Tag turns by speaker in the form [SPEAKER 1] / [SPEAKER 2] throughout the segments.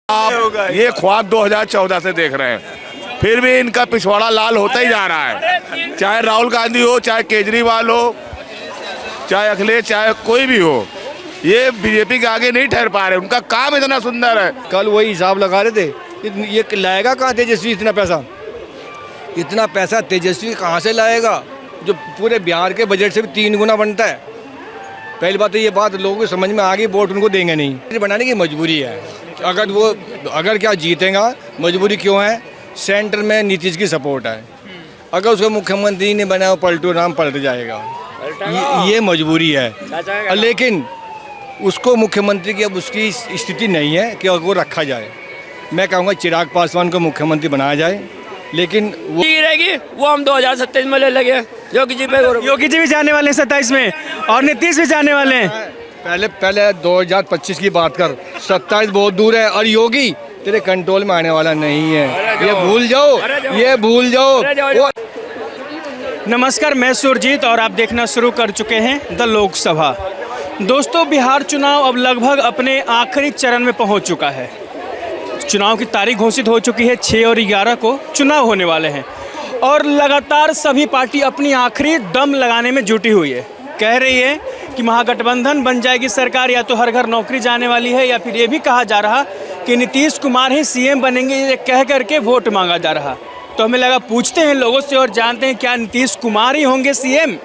[SPEAKER 1] आप ये ख्वाब 2014 से देख रहे हैं, फिर भी इनका पिछवाड़ा लाल होता ही जा रहा है। चाहे राहुल गांधी हो, चाहे केजरीवाल हो, चाहे अखिलेश, चाहे कोई भी हो, ये बीजेपी के आगे नहीं ठहर पा रहे। उनका काम इतना सुंदर है।
[SPEAKER 2] कल वही हिसाब लगा रहे थे, ये लाएगा कहाँ तेजस्वी इतना पैसा तेजस्वी कहाँ से लाएगा जो पूरे बिहार के बजट से भी 3 गुना बनता है। पहली बात तो ये बात लोगों को समझ में आ गई, वोट उनको देंगे नहीं, बनाने की मजबूरी है। अगर क्या जीतेगा, मजबूरी क्यों है? सेंटर में नीतीश की सपोर्ट है। अगर उसको मुख्यमंत्री ने बनाया, पलटू नाम पलट जाएगा, ये मजबूरी है। लेकिन उसको मुख्यमंत्री की अब उसकी स्थिति नहीं है कि वो रखा जाए। मैं कहूँगा चिराग पासवान को मुख्यमंत्री बनाया जाए, लेकिन वो
[SPEAKER 3] रहेगी वो हम 2027 में ले लगे। योगी जी
[SPEAKER 4] भी जाने वाले हैं 27 में, और नीतीश भी जाने वाले हैं।
[SPEAKER 2] पहले 2025 की बात कर, 27 बहुत दूर है, और योगी तेरे कंट्रोल में आने वाला नहीं है। ये भूल जाओ।
[SPEAKER 4] नमस्कार, मैं सुरजीत और आप देखना शुरू कर चुके हैं द लोकसभा। दोस्तों, बिहार चुनाव अब लगभग अपने आखिरी चरण में पहुंच चुका है। चुनाव की तारीख घोषित हो चुकी है, 6 और 11 को चुनाव होने वाले हैं और लगातार सभी पार्टी अपनी आखिरी दम लगाने में जुटी हुई है। कह रही है कि महागठबंधन बन जाएगी सरकार, या तो हर घर नौकरी जाने वाली है, या फिर ये भी कहा जा रहा कि नीतीश कुमार ही सीएम बनेंगे, ये कह करके वोट मांगा जा रहा। तो हमें लगा पूछते हैं लोगों से और जानते हैं क्या नीतीश कुमार ही होंगे सीएम,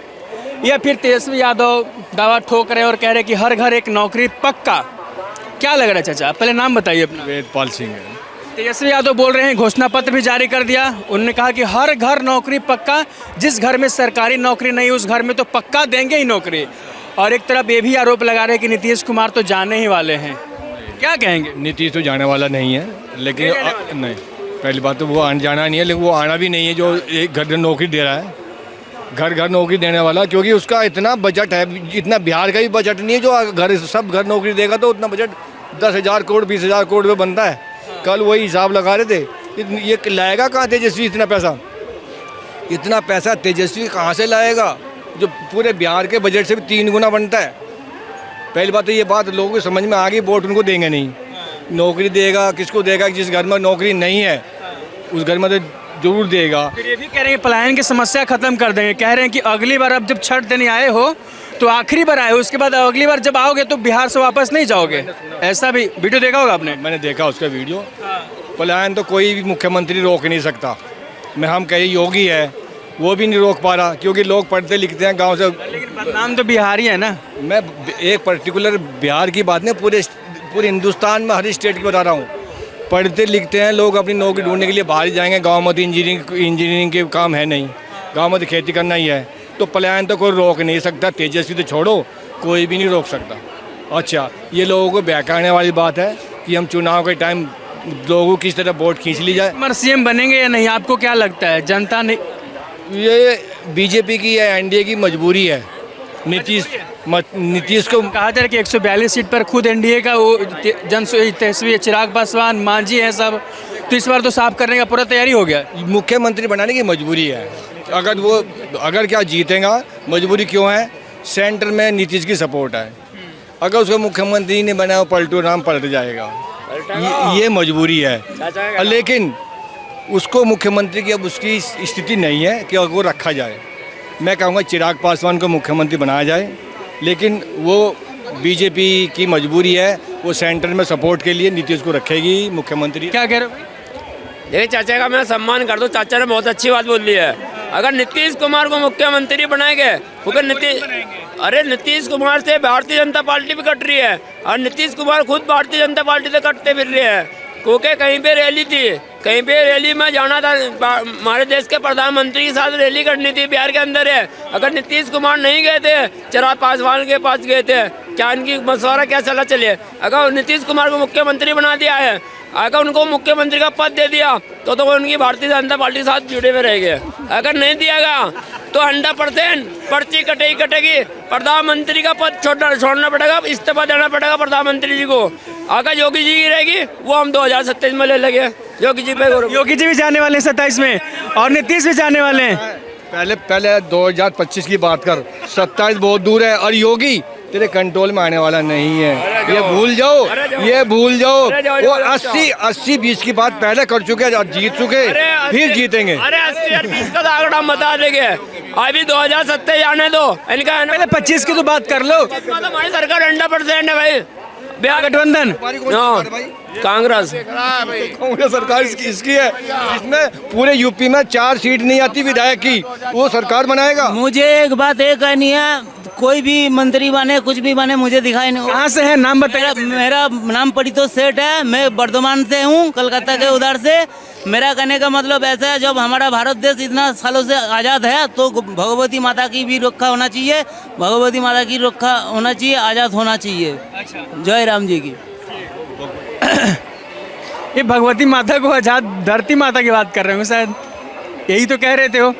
[SPEAKER 4] या फिर तेजस्वी यादव दावा ठोक रहे और कह रहे कि हर घर एक नौकरी पक्का। क्या लग रहा है चाचा? पहले नाम बताइए अपना।
[SPEAKER 2] वेदपाल सिंह है।
[SPEAKER 4] तेजस्वी यादव बोल रहे हैं, घोषणा पत्र भी जारी कर दिया। उन्होंने कहा कि हर घर नौकरी पक्का, जिस घर में सरकारी नौकरी नहीं उस घर में तो पक्का देंगे ही नौकरी। और एक तरफ ये भी आरोप लगा रहे हैं कि नीतीश कुमार तो जाने ही वाले हैं। क्या कहेंगे?
[SPEAKER 2] नीतीश तो जाने वाला नहीं है, लेकिन नहीं, पहली बात तो वो जाना नहीं है, लेकिन वो आना भी नहीं है जो एक घर नौकरी दे रहा है, घर नौकरी देने वाला। क्योंकि उसका इतना बजट है, इतना बिहार का भी बजट नहीं है जो सब घर नौकरी देगा, तो उतना बजट 10,000 करोड़ 20,000 करोड़ में बनता है। कल वही हिसाब लगा रहे थे, ये लाएगा कहाँ तेजस्वी इतना पैसा तेजस्वी कहाँ से लाएगा जो पूरे बिहार के बजट से भी 3 गुना बनता है। पहली बात तो ये बात लोगों को समझ में आ गई, वोट उनको देंगे नहीं। नौकरी देगा किसको देगा? जिस घर में नौकरी नहीं है उस घर में तो जरूर देगा।
[SPEAKER 4] फिर ये भी कह रहे हैं पलायन की समस्या खत्म कर देंगे। कह रहे हैं कि अगली बार अब जब छठ देने आए हो तो आखिरी बार आए हो, उसके बाद अगली बार जब आओगे तो बिहार से वापस नहीं जाओगे। ऐसा भी वीडियो देखा होगा आपने?
[SPEAKER 2] मैंने देखा उसका वीडियो। पलायन तो कोई भी मुख्यमंत्री रोक नहीं सकता। हम कहे योगी है, वो भी नहीं रोक पा रहा, क्योंकि लोग पढ़ते लिखते हैं गाँव से।
[SPEAKER 4] लेकिन बदनाम तो बिहारी है ना।
[SPEAKER 2] मैं एक पर्टिकुलर बिहार की बात नहीं, पूरे हिंदुस्तान में हर स्टेट की बता रहा हूँ। पढ़ते लिखते हैं लोग, अपनी नौकरी ढूंढने के लिए बाहर ही जाएंगे। गाँव में तो इंजीनियरिंग के काम है नहीं, गाँव में तो खेती करना ही है। तो पलायन तो कोई रोक नहीं सकता। तेजस्वी तो छोड़ो, कोई भी नहीं रोक सकता। अच्छा, ये लोगों को बहकाने वाली बात है कि हम चुनाव के टाइम लोगों किस तरह वोट खींच ली जाए।
[SPEAKER 4] मगर सीएम बनेंगे या नहीं, आपको क्या लगता है? जनता ने
[SPEAKER 2] ये बीजेपी की या एनडीए की मजबूरी है। नीतीश को
[SPEAKER 4] कहा जा रहा है कि 142 सीट पर खुद एनडीए का वो तेजस्वी, चिराग पासवान, मांझी है सब, तो इस बार तो साफ करने का पूरा तैयारी हो गया।
[SPEAKER 2] मुख्यमंत्री बनाने की मजबूरी है। अगर क्या जीतेगा, मजबूरी क्यों है? सेंटर में नीतीश की सपोर्ट है। अगर उसको मुख्यमंत्री ने बनाया, पलटू नाम पलट जाएगा, ये मजबूरी है। लेकिन उसको मुख्यमंत्री की अब उसकी स्थिति नहीं है कि वो रखा जाए। मैं कहूँगा चिराग पासवान को मुख्यमंत्री बनाया जाए, लेकिन वो बीजेपी की मजबूरी है। वो सेंटर में सपोर्ट के लिए नीतीश को रखेगी मुख्यमंत्री।
[SPEAKER 4] क्या कह रहे हो?
[SPEAKER 3] ये चाचा का मैं सम्मान कर दूं, चाचा ने बहुत अच्छी बात बोल ली है। अगर नीतीश कुमार को मुख्यमंत्री बनाएंगे, क्योंकि नीतीश कुमार से भारतीय जनता पार्टी भी कट रही है, और नीतीश कुमार खुद भारतीय जनता पार्टी से कटते फिर रहे हैं। क्योंकि कहीं पे रैली थी, कहीं पे रैली में जाना था, हमारे देश के प्रधानमंत्री के साथ रैली करनी थी, बिहार के अंदर है। अगर नीतीश कुमार नहीं गए थे, चिराग पासवान के पास गए थे, क्या इनकी मशवरा क्या चले? अगर नीतीश कुमार को मुख्यमंत्री बना दिया है, अगर उनको मुख्यमंत्री का पद दे दिया तो उनकी भारतीय जनता पार्टी के साथ जुड़े हुए रहेंगे। अगर नहीं दियागा तो 100% पर्ची कटेगी। प्रधानमंत्री का पद छोड़ना पड़ेगा, इस्तीफा देना पड़ेगा प्रधानमंत्री जी को। अगर योगी जी की रहेगी वो हम 2027 में ले लगे। योगी जी
[SPEAKER 4] भी जाने वाले हैं 27 में, और नीतीश भी जाने वाले हैं।
[SPEAKER 2] पहले 2025 की बात कर, 27 बहुत दूर है, और योगी तेरे कंट्रोल में आने वाला नहीं है। ये भूल जाओ, ये भूल जाओ। वो 80-20 की बात पहले कर चुके हैं, जीत चुके, फिर जीतेंगे।
[SPEAKER 3] अरे 80 और 20 का तो आंकड़ा हम बता देंगे, अभी 2027 आने दो इनका है ना।
[SPEAKER 4] पहले 25 की तो बात कर लो।
[SPEAKER 3] हमारी सरकार 100% है भाई। बिहार
[SPEAKER 4] गठबंधन
[SPEAKER 3] कांग्रेस
[SPEAKER 2] कांग्रेस सरकार इसकी है, इसमें पूरे यूपी में 4 सीट नहीं आती विधायक की, वो सरकार बनाएगा।
[SPEAKER 5] मुझे एक बात ये कहनी है, कोई भी मंत्री बने कुछ भी बने मुझे दिखाई नहीं।
[SPEAKER 4] कहाँ से है, नाम बताइए।
[SPEAKER 5] मेरा नाम परितोष सेठ है, मैं वर्धमान से हूँ, कलकत्ता के उधर से। मेरा कहने का मतलब ऐसा है, जब हमारा भारत देश इतना सालों से आज़ाद है तो भगवती माता की भी रक्षा होना चाहिए, भगवती माता की रक्षा होना चाहिए, आज़ाद होना चाहिए। जय राम जी की।
[SPEAKER 4] ये भगवती माता को आजाद धरती माता की बात कर रहे हो शायद, यही तो कह रहे थे हो।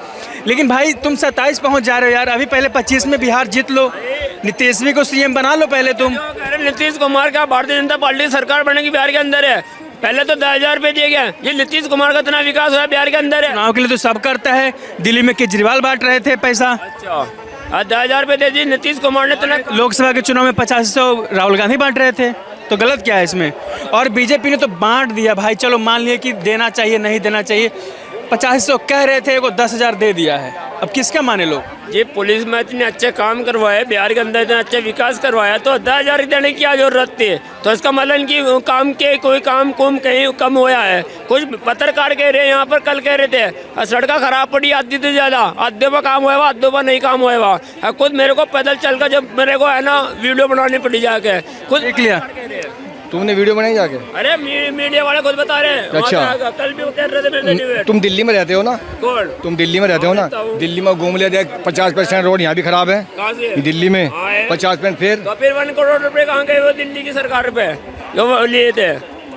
[SPEAKER 4] लेकिन भाई तुम 27 पहुंच जा रहे हो यार, अभी पहले 25 में बिहार जीत लो, नीतीशवी को सीएम बना लो पहले तुम।
[SPEAKER 3] नीतीश कुमार का भारतीय जनता पार्टी सरकार बनेगी बिहार के अंदर है। पहले तो 10,000 रुपए दिए गए, ये नीतीश कुमार का इतना विकास हुआ बिहार के अंदर है।
[SPEAKER 4] चुनाव के लिए तो सब करता है, दिल्ली में केजरीवाल बांट रहे थे पैसा।
[SPEAKER 3] अच्छा 10,000 रुपए दे दिए नीतीश कुमार ने इतना।
[SPEAKER 4] लोकसभा के चुनाव में 8500 राहुल गांधी बांट रहे थे, तो गलत क्या है इसमें। और बीजेपी ने तो बांट दिया भाई, चलो मान लिया कि देना चाहिए नहीं देना चाहिए, 8500 कह रहे थे, वो 10,000 दे दिया है, अब किसका माने लोग।
[SPEAKER 3] ये पुलिस में इतने अच्छे काम करवाए, बिहार के अंदर इतना अच्छा विकास करवाया, तो 10,000 देने की क्या जरूरत थी। तो इसका मतलब इनकी काम के कोई काम कुम कहीं कम होया है। कुछ पत्रकार कह रहे हैं यहाँ पर, कल कह रहे थे सड़का खराब पड़ी आधी से ज्यादा, आधे पर काम हुआ, आधे पर नहीं काम हुआ। खुद मेरे को पैदल चलकर जब मेरे को है ना वीडियो बनानी पड़ी जाके, खुद
[SPEAKER 4] देख लिया
[SPEAKER 2] तुमने वीडियो बनाई जाके?
[SPEAKER 3] अरे मीडिया वाले खुद बता रहे हैं।
[SPEAKER 2] अच्छा।
[SPEAKER 3] कल भी कह रहे थे मेरे।
[SPEAKER 2] तुम दिल्ली में रहते हो ना?
[SPEAKER 3] कौन?
[SPEAKER 2] तुम दिल्ली में रहते हो ना? दिल्ली में घूम ले, देख 50% रोड यहाँ भी खराब है।
[SPEAKER 3] कहाँ से?
[SPEAKER 2] दिल्ली में
[SPEAKER 3] हाँ है।
[SPEAKER 2] 50%। फिर
[SPEAKER 3] तो फिर 1 करोड़ रुपए कहाँ गए वो दिल्ली की सरकार पे जो वो लिए थे,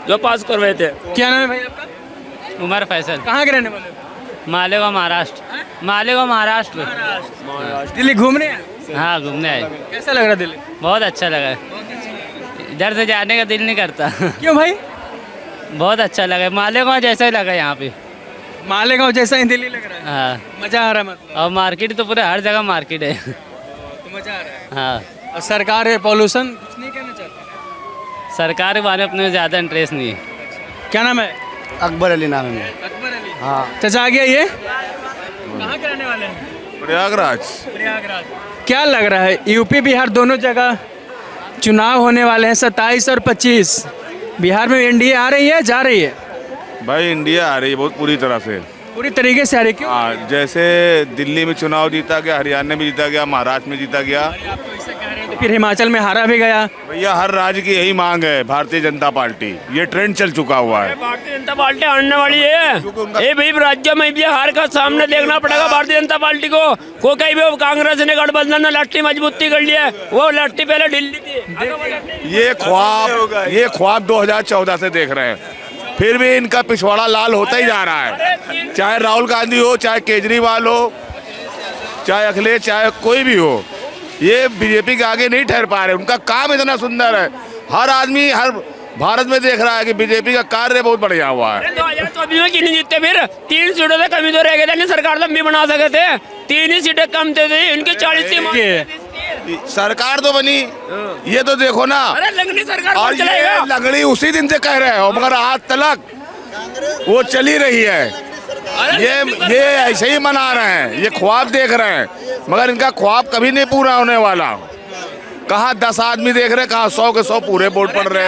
[SPEAKER 3] जो पास करवाए थे।
[SPEAKER 4] क्या नाम है भाई आपका?
[SPEAKER 6] उमर फैसल,
[SPEAKER 4] कहाँ के रहने वाले हो?
[SPEAKER 6] मालेगांव महाराष्ट्र। मालेगांव महाराष्ट्र।
[SPEAKER 4] दिल्ली घूमने आए?
[SPEAKER 6] हाँ घूमने आए।
[SPEAKER 4] कैसा लग रहा दिल्ली?
[SPEAKER 6] बहुत अच्छा लगा, इधर से जाने का दिल नहीं करता।
[SPEAKER 4] क्यों भाई?
[SPEAKER 6] बहुत अच्छा लगा, मालेगांव जैसा ही लगा यहाँ पे।
[SPEAKER 4] मालेगांव जैसा ही दिल्ली लग रहा है?
[SPEAKER 6] हाँ,
[SPEAKER 4] मजा आ रहा है मतलब?
[SPEAKER 6] और मार्केट तो पूरे हर जगह मार्केट है।
[SPEAKER 4] तो मजा आ रहा है।
[SPEAKER 6] हाँ,
[SPEAKER 4] और सरकार है, पॉल्यूशन कुछ नहीं कहना चाहती?
[SPEAKER 6] सरकार के बारे में अपने ज़्यादा इंटरेस्ट नहीं है।
[SPEAKER 4] क्या नाम है?
[SPEAKER 7] अकबर अली नाम है मेरा।
[SPEAKER 4] अकबर अली।
[SPEAKER 7] हाँ।
[SPEAKER 4] चाचा आ गया ये? कहाँ के रहने वाले हैं?
[SPEAKER 1] प्रयागराज।
[SPEAKER 4] प्रयागराज। क्या लग रहा है, यूपी बिहार दोनों जगह चुनाव होने वाले हैं 27 और 25, बिहार में एनडीए आ रही है जा रही है?
[SPEAKER 1] भाई इंडिया आ रही है बहुत पूरी तरह से।
[SPEAKER 4] पूरी तरीके से आ रही है। क्यों?
[SPEAKER 1] हाँ, जैसे दिल्ली में चुनाव जीता गया, हरियाणा में जीता गया, महाराष्ट्र में जीता गया,
[SPEAKER 4] तो फिर हिमाचल में हारा भी गया।
[SPEAKER 1] भैया हर राज्य की यही मांग है भारतीय जनता पार्टी, ये ट्रेंड चल चुका हुआ है।
[SPEAKER 3] भारतीय जनता पार्टी आने वाली है। ये भाई राज्य में भी हार का सामने देखना पड़ेगा भारतीय जनता पार्टी को कहीं भी कांग्रेस ने गठबंधन ने लट्टी मजबूती कर लिया है, वो लट्टी पहले ढीली थी।
[SPEAKER 1] ये ख्वाब 2014 से देख रहे हैं, फिर भी इनका पिछवाड़ा लाल होता ही जा रहा है। चाहे राहुल गांधी हो, चाहे केजरीवाल हो, चाहे अखिलेश, चाहे कोई भी हो, ये बीजेपी के आगे नहीं ठहर पा रहे। उनका काम इतना सुंदर है, हर आदमी हर भारत में देख रहा है कि बीजेपी का कार्य बहुत बढ़िया हुआ है।
[SPEAKER 3] 2024 में क्यों नहीं जीतते फिर? 3 सीटों से कमी तो रह गए थे, नहीं सरकार तो भी बना सके थे। 3 ही सीटें कम थे, इनके 40
[SPEAKER 1] सरकार तो बनी, ये तो देखो ना।
[SPEAKER 3] अरे लगनी सरकार
[SPEAKER 1] और ये लगड़ी उसी दिन से कह रहे हो, मगर आज तक वो चली रही है। ये ऐसे ही मना रहे हैं, ये ख्वाब देख रहे हैं, मगर इनका ख्वाब कभी नहीं पूरा होने वाला। कहाँ 10 आदमी देख रहे हैं, कहाँ 100 के 100 पूरे बोर्ड पड़ रहे हैं।